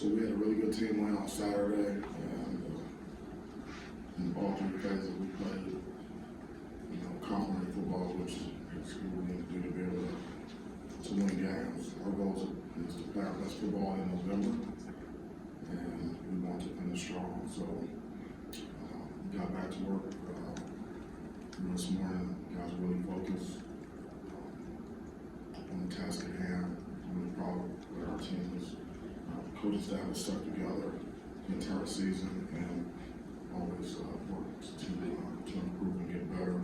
So we had a really good team win on Saturday, and in all three phases we played, complimentary football, which is what we need to do to be able to win games. Our goal is to play our best football in November, and we want to finish strong. So we got back to work this morning. Guys are really focused on the task at hand. I'm really proud of what our team is. Coaching staff has stuck together the entire season and always worked to improve and get better.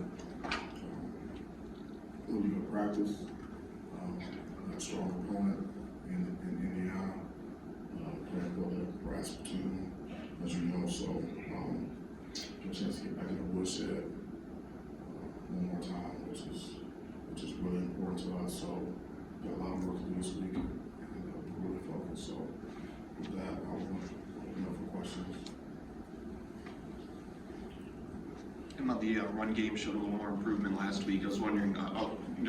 Really good practice. We got a strong opponent in Indiana. Playing for the brass platoon, as you know. So get a chance to get back in the woodshed one more time, which is really important to us. So got a lot of work to do this week, and we're really focused. So with that, I'll open up for questions. About the run game showed a little more improvement last week. I was wondering,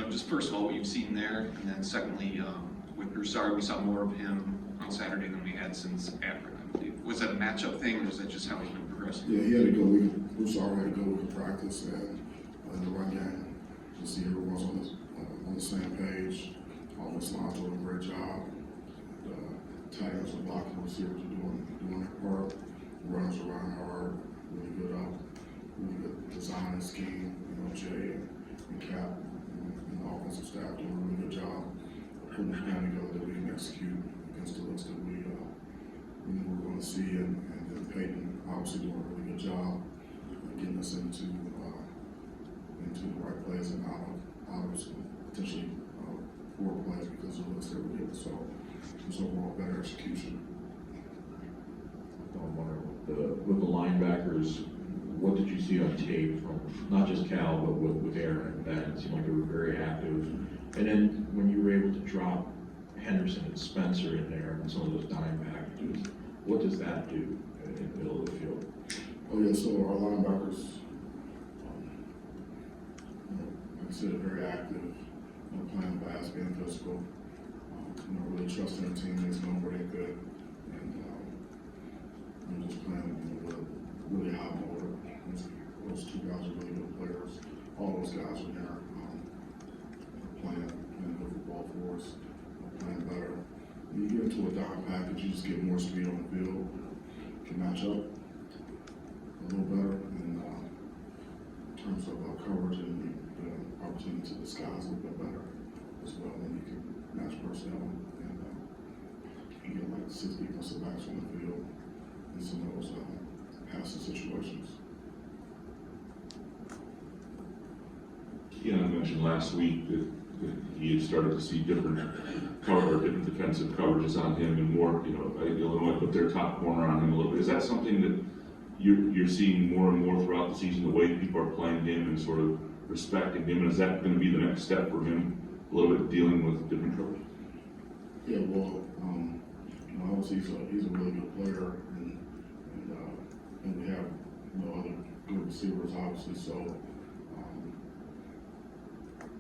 just first of all, what you've seen there, and then secondly, with Broussard, we saw more of him on Saturday than we had since Akron, I believe. Was that a matchup thing, or is that just how he's been progressing? Yeah, he had to go. Broussard had to go with the practice and the run game to see everyone's on the same page. All the lines doing a great job. Tight ends are blocking, receivers are doing their part. Runners are running hard, really good design and scheme. Jay and Cap and the offensive staff doing a really good job of putting a plan together that we can execute against the looks that we knew we were going to see, and then Peyton obviously doing a really good job of getting us into the right plays and out of potentially poor plays because of the looks that we get. So it's overall better execution. I'm wondering, with the linebackers, what did you see on tape from not just Cal, but with Aaron? That seemed like they were very active. And then when you were able to drop Henderson and Spencer in there and some of those dime packages, what does that do in the middle of the field? Oh yeah, so our linebackers, like I said, very active, playing fast, being physical, really trusting their teammates, knowing where they're good, and just playing with really high motor. Those two guys are really good players. All those guys are there playing good football for us, playing better. When you get into a dime package, you just get more speed on the field, can match up a little better in terms of coverage, and the opportunity to disguise a little bit better as well when you can match personnel, and you can get like 6 defensive backs on the field in some of those passing situations. I mentioned last week that he had started to see different defensive coverages on him, and more, Illinois put their top corner on him a little bit. Is that something that you're seeing more and more throughout the season, the way people are playing him and sort of respecting him? And is that going to be the next step for him, a little bit dealing with different coverage? Yeah, well, obviously he's a really good player, and we have other good receivers, obviously. So,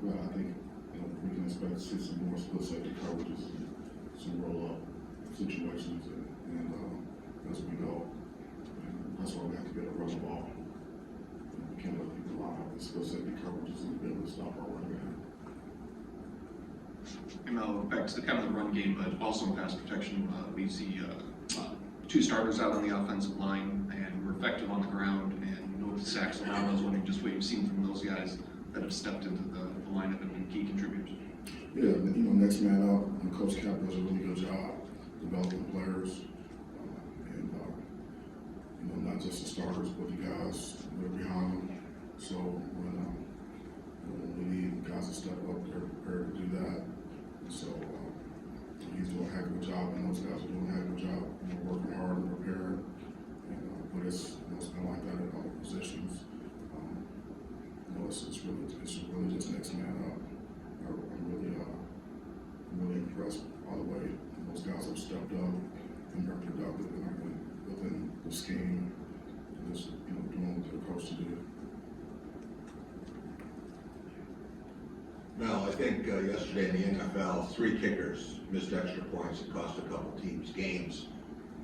but I think we can expect to see some more split safety coverages and some roll up situations, and as we go. And that's why we have to get a run the ball. We can't let people line up with split safety coverages and be able to stop our run game. And back to the run game, but also in pass protection, we see two starters out on the offensive line, and we're effective on the ground, and no sacks allowed. I was wondering just what you've seen from those guys that have stepped into the lineup and been key contributors. Yeah, next man up, and Coach Cap does a really good job developing players, and not just the starters, but the guys that are behind them. So when we need guys to step up, they're prepared to do that. And so he's doing a heck of a job, and those guys are doing a heck of a job, working hard and preparing. But it's been like that in other positions. It's really just next man up. I'm really impressed by the way those guys have stepped up and been productive within the scheme, and just doing what they're coached to do. Mel, I think yesterday in the NFL, 3 kickers missed extra points that cost a couple teams games.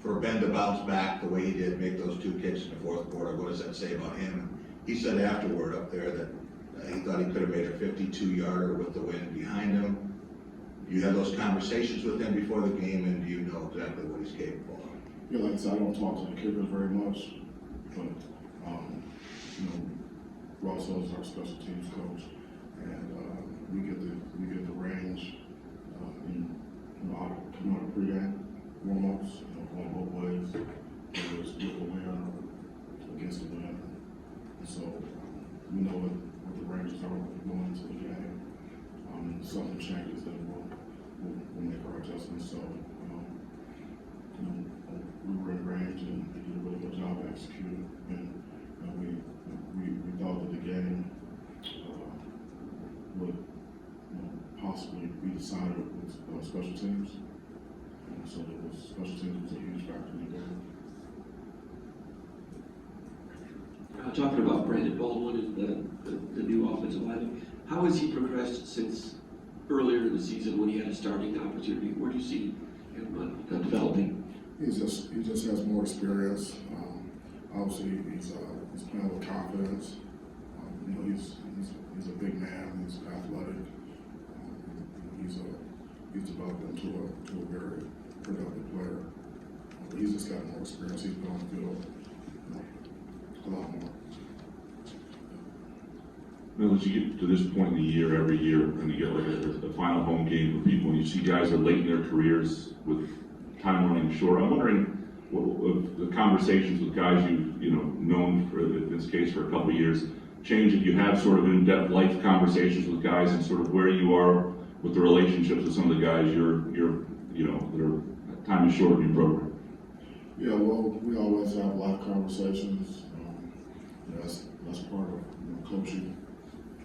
for Ben to bounce back the way he did, make those 2 kicks in the fourth quarter, what does that say about him? He said afterward up there that he thought he could have made a 52-yarder with the wind behind him. You had those conversations with him before the game, and do you know exactly what he's capable of? Yeah, like I said, I don't talk to the kickers very much, but, you know, Ross is our special teams coach, and, we get the range, coming out of pregame warm-ups, going both ways, whether it's with the wind or against the wind. And so, we know what the ranges are going into the game. If something changes, then we'll make our adjustments. So, we were in range and they did a really good job executing. And we thought that the game would possibly be decided with special teams. So special teams was a huge factor in the game. Talking about Brandon Baldwin and the new offensive lineman, how has he progressed since earlier in the season when he had a starting opportunity? Where do you see him developing? He just has more experience. Obviously, he's playing with confidence. He's a big man. He's athletic. He's developed into a very productive player. But he's just got more experience. He's been on the field a lot more. Now, as you get to this point in the year, every year, and you get like a final home game for people, and you see guys are late in their careers with time running short. I'm wondering what the conversations with guys you've known for in this case for a couple of years change if you have sort of in-depth life conversations with guys and sort of where you are with the relationships with some of the guys that are time is short in your program. Yeah, well, we always have life conversations. That's part of coaching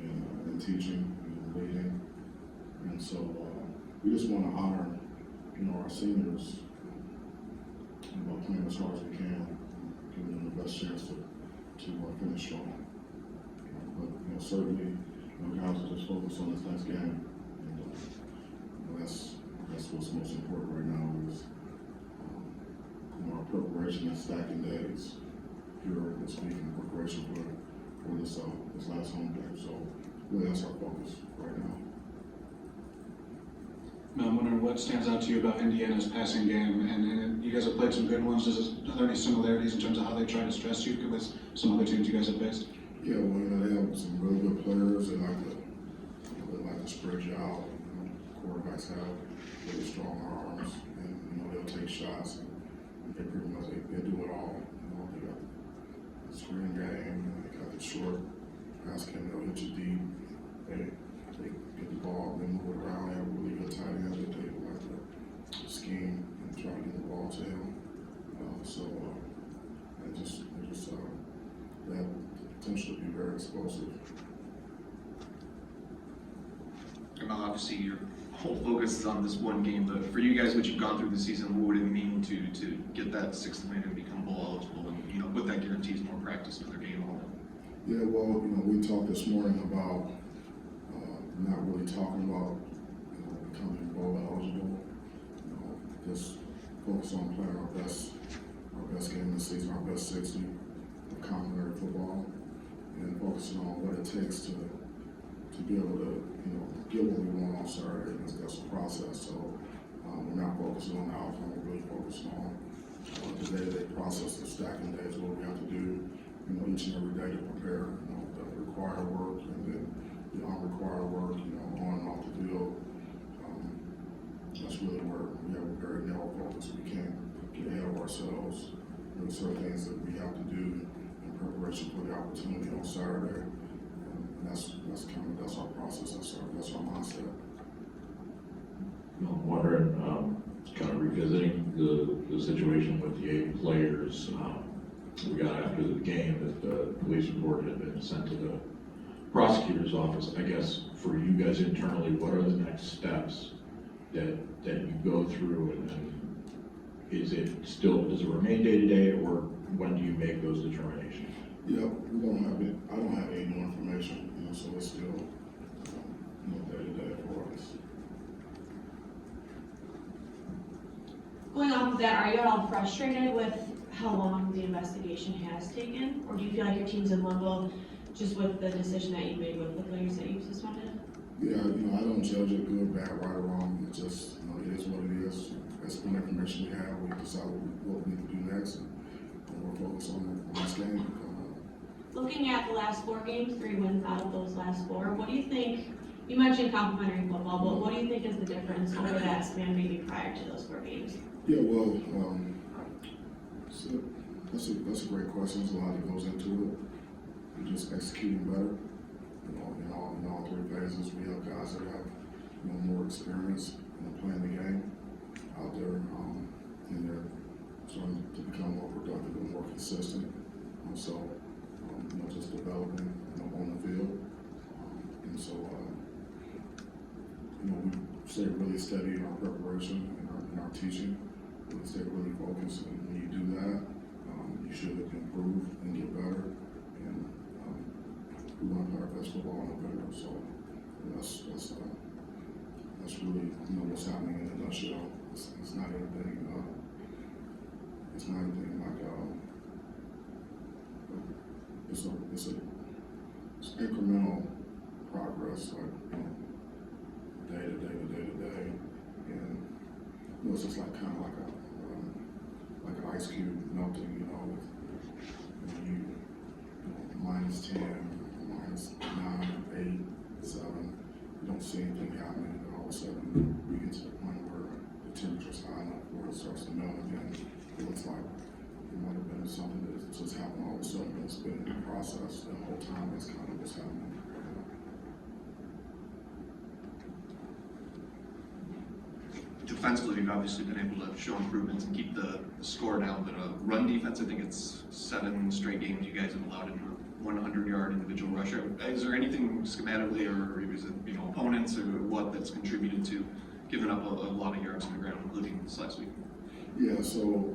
and teaching and leading. And so we just want to honor, our seniors by playing as hard as we can, giving them the best chance to finish strong. But certainly, guys are just focused on this next game, and that's what's most important right now is our preparation and stacking days here this week in preparation for this last home game. So really, that's our focus right now. Mel, I'm wondering what stands out to you about Indiana's passing game, and you guys have played some good ones. Are there any similarities in terms of how they try to stress you with some other teams you guys have faced? Yeah, well, they have some really good players. They like to spread you out. Quarterbacks have really strong arms, and they'll take shots. And they pretty much they do it all. They got the screen game, they got the short pass game. They'll hit you deep. They get the ball, they move it around. They have a really good tight end that they like to scheme and try to get the ball to him. They have potential to be very explosive. And obviously, your whole focus is on this one game, but for you guys, what you've gone through the season, what would it mean to get that 6th win and become bowl eligible, and what that guarantees more practice for their game home? Yeah, well, we talked this morning about not really talking about becoming bowl eligible. Just focus on playing our best game this season, our best 60 of complementary football, and focusing on what it takes to be able to get what we want on Saturday. That's a process. So we're not focusing on the outcome. We're really focusing on the day-to-day process of stacking days, what we have to do, each and every day to prepare. The required work and then the unrequired work, on and off the field. That's really where we have a very narrow focus. We can't get ahead of ourselves. There are certain things that we have to do in preparation for the opportunity on Saturday. And that's our process. That's our mindset. I'm wondering, kind of revisiting the situation with the 8 players. We got after the game that the police report had been sent to the prosecutor's office. I guess for you guys internally, what are the next steps that you go through, and does it remain day-to-day, or when do you make those determinations? Yeah, we don't have it. I don't have any more information, so it's still day-to-day for us. Going off of that, are you at all frustrated with how long the investigation has taken? Or do you feel like your team's in limbo just with the decision that you made with the players that you've suspended? Yeah, I don't judge it good, bad, right, or wrong. It just, it is what it is. That's the information we have. We decide what we need to do next, and we're focused on this game. Looking at the last 4 games, 3 wins out of those last 4, what do you think, you mentioned complimentary football, but what do you think is the difference over that span maybe prior to those 4 games? Yeah, well, so that's a great question. There's a lot that goes into it. We're just executing better. In all 3 phases, we have guys that have more experience playing the game out there, and they're starting to become more productive and more consistent. So, just developing on the field, and so we stay really steady in our preparation and our teaching. We stay really focused, and when you do that, you should improve and get better. And we want to play our best football in November, so that's really what's happening in a nutshell. It's not anything. It's not anything like it's incremental progress, like day to day, and it's just like kind of like an ice cube melting, with you -10, -9, -8, -7, you don't see anything happening, and all of a sudden we get to the point where the temperature's high enough where it starts to melt again. It looks like it might have been something that just happened all of a sudden, but it's been in the process the whole time. That's kind of what's happening. Defensively, you've obviously been able to show improvements and keep the score down, but run defense, I think it's 7 straight games you guys have allowed in 100-yard individual rush. Is there anything schematically, or is it opponents or what that's contributed to giving up a lot of yards on the ground, including this last week? Yeah, so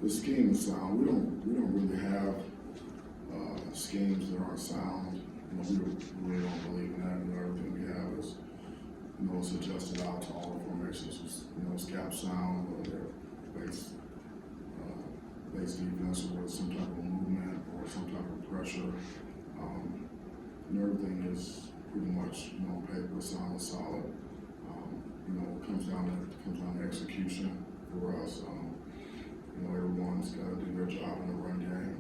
the scheme is sound. We don't really have schemes that aren't sound. We really don't believe in that. Everything we have is it's adjusted out to all the formations. It's cap sound, whether they're base defense, or some type of movement or some type of pressure. Everything is pretty much on paper sound and solid. It comes down to execution for us. Everyone's got to do their job in the run game.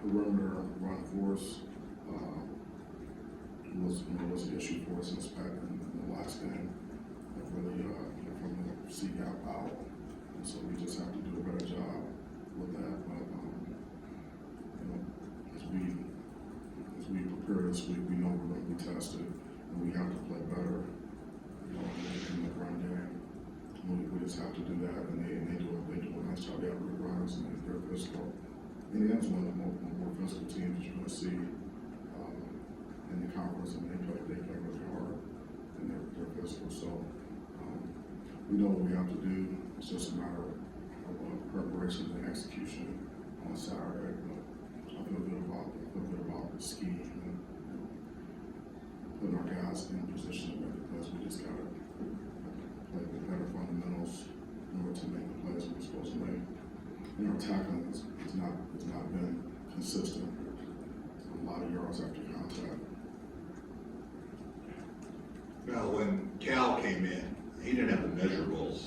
Perimeter run force was an issue for us in the last game. Really, from the C gap out, and so we just have to do a better job with that. But as we prepare this week, we know we're going to be tested, and we have to play better. In the run game, we just have to do that, and they do a nice job. They have good runners, and they're physical. Indiana's one of the more physical teams that you're going to see in the conference, and they play really hard, and they're physical. So we know what we have to do. It's just a matter of preparation and execution on Saturday. But I feel good about the scheme and putting our guys in position to make the plays. We just got to play with better fundamentals in order to make the plays we're supposed to make. And our tackling has not been consistent. A lot of yards after contact. Well, when Cal came in, he didn't have the measurables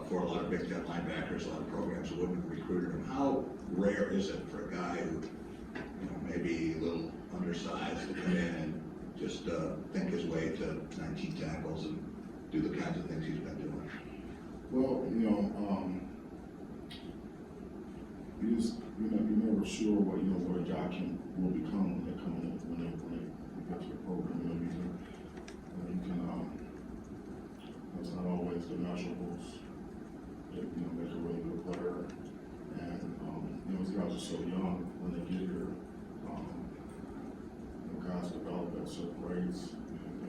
for a lot of Big Ten linebackers. A lot of programs who wouldn't have recruited him. How rare is it for a guy who, maybe a little undersized to come in and just think his way to 19 tackles and do the kinds of things he's been doing? Well, you're never sure what a guy will become when they come in, when they get to the program. It's not always the measurables that make a really good player, and these guys are so young when they get here. Guys develop at certain rates, and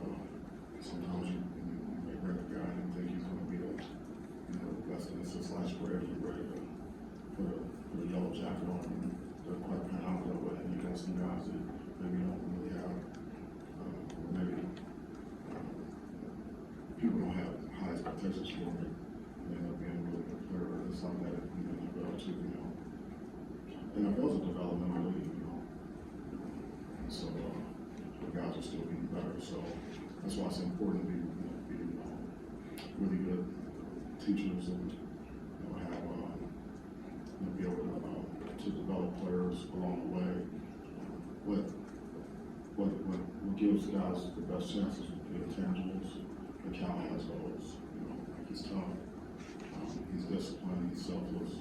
sometimes you may bring a guy and think he's going to be the best in his slice bread. You're ready to put a yellow jacket on him, and doesn't quite pan out that way. And you got some guys that maybe don't really have, or maybe people don't have high expectations for him. it's like that in the NFL too, you know. NFL's a developmental league, you know. And so, the guys are still getting better, so that's why it's important to be, really good teachers and, have, be able to develop players along the way. What gives guys the best chances is the intangibles. And Cal has those, like he's tough, he's disciplined, he's selfless,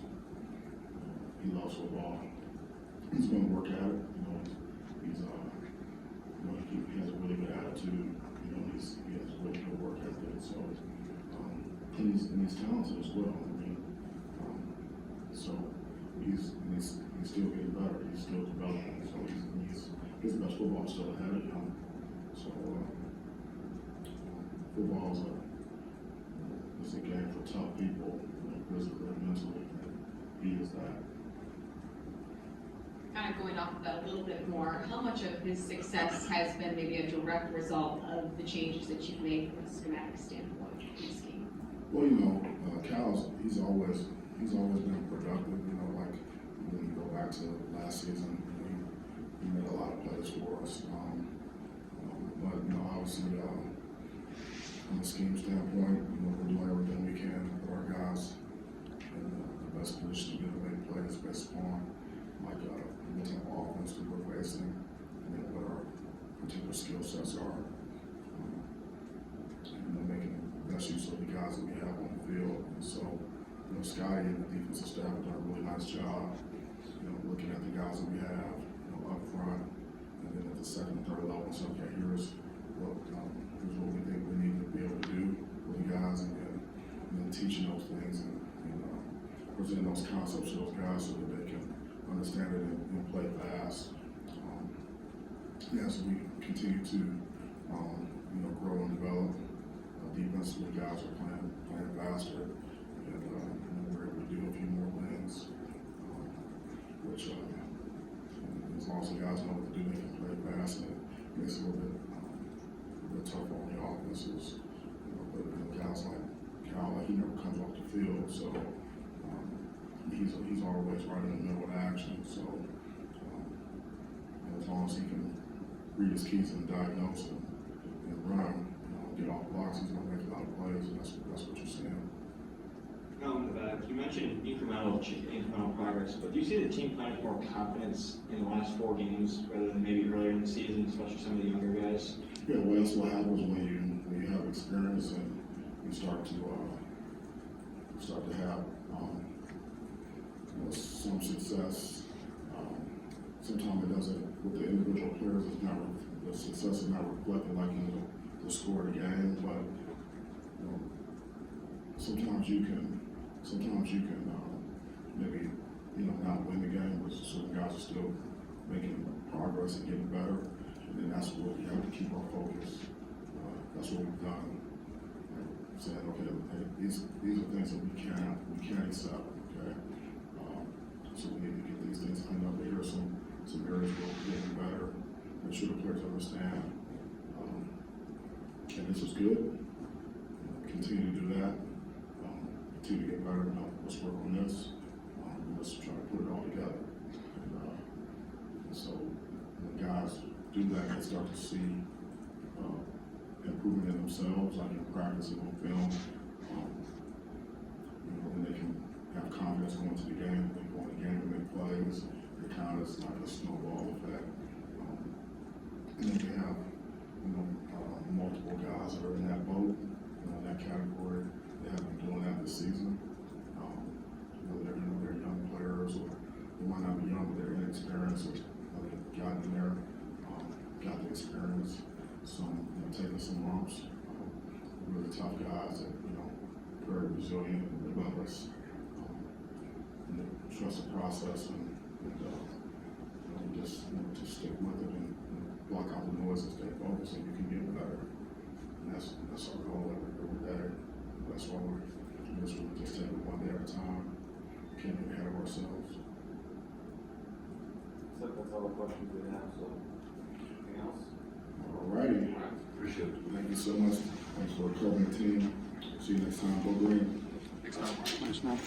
he loves football. He's going to work at it, he has a really good attitude, he has a really good work ethic, so, and he's talented as well, so he's still getting better, he's still developing, so his best football is still ahead of him, so, football is a game for tough people, physically and mentally, and he is that. Kind of going off of that a little bit more, how much of his success has been maybe a direct result of the changes that you've made from a schematic standpoint in the scheme? Well, Cal's, he's always been productive, like when you go back to last season, he made a lot of plays for us. But, obviously, from a scheme standpoint, we're doing everything we can to put our guys in the best position to be able to make plays based upon, like, what type of offense that we're facing, and then what our particular skill sets are. Making the best use of the guys that we have on the field. And so, Scotty and the defensive staff have done a really nice job, looking at the guys that we have, up front, and then at the second and third level, so, okay, here's what we think we need to be able to do with the guys, and then teaching those things and presenting those concepts to those guys so that they can understand it and play fast. As we continue to, grow and develop, defensively, guys are playing faster, and we're able to do a few more things, which as long as the guys know what to do, they can play fast, and it makes it a little bit tougher on the offenses. But guys like Cal, he never comes off the field, so he's always right in the middle of action. So as long as he can read his keys and diagnose and run, get off blocks, he's going to make a lot of plays, and that's what you're seeing. You mentioned incremental progress, but do you see the team playing more confidence in the last 4 games rather than maybe earlier in the season, especially some of the younger guys? Yeah, well, that's what happens when you have experience and you start to have some success. Sometimes it doesn't, with the individual players, the success is not reflected like in the score of the game, but sometimes you can maybe not win the game, but certain guys are still making progress and getting better, and then that's what we have to keep our focus. That's what we've done. Saying, okay, these are things that we can't accept. Okay, so we need to get these things cleaned up. Here are some areas where we're getting better. Make sure the players understand. And this is good. Continue to do that. Continue to get better. Let's work on this. Let's try to put it all together. And so when guys do that, they start to see improvement in themselves, like in practice and on film. When they can have confidence going to the game, they go in the game and make plays. It kind of is like a snowball effect. And then they have, multiple guys that are in that boat, in that category. They have been doing that this season. They're young players, or they might not be young, but they're inexperienced, or they've gotten in there, got the experience, some, taking some lumps. Really tough guys that, very resilient and relentless, and they trust the process and just stick with it and block out the noise and stay focused, and you can get better. And that's our goal every day. That's why we're just taking it one day at a time. Can't get ahead of ourselves. So that's all the questions we have, so anything else? All righty. Appreciate it. Thank you so much. Thanks for covering the team. See you next time. Go green. Thanks, Mel. Nice, man.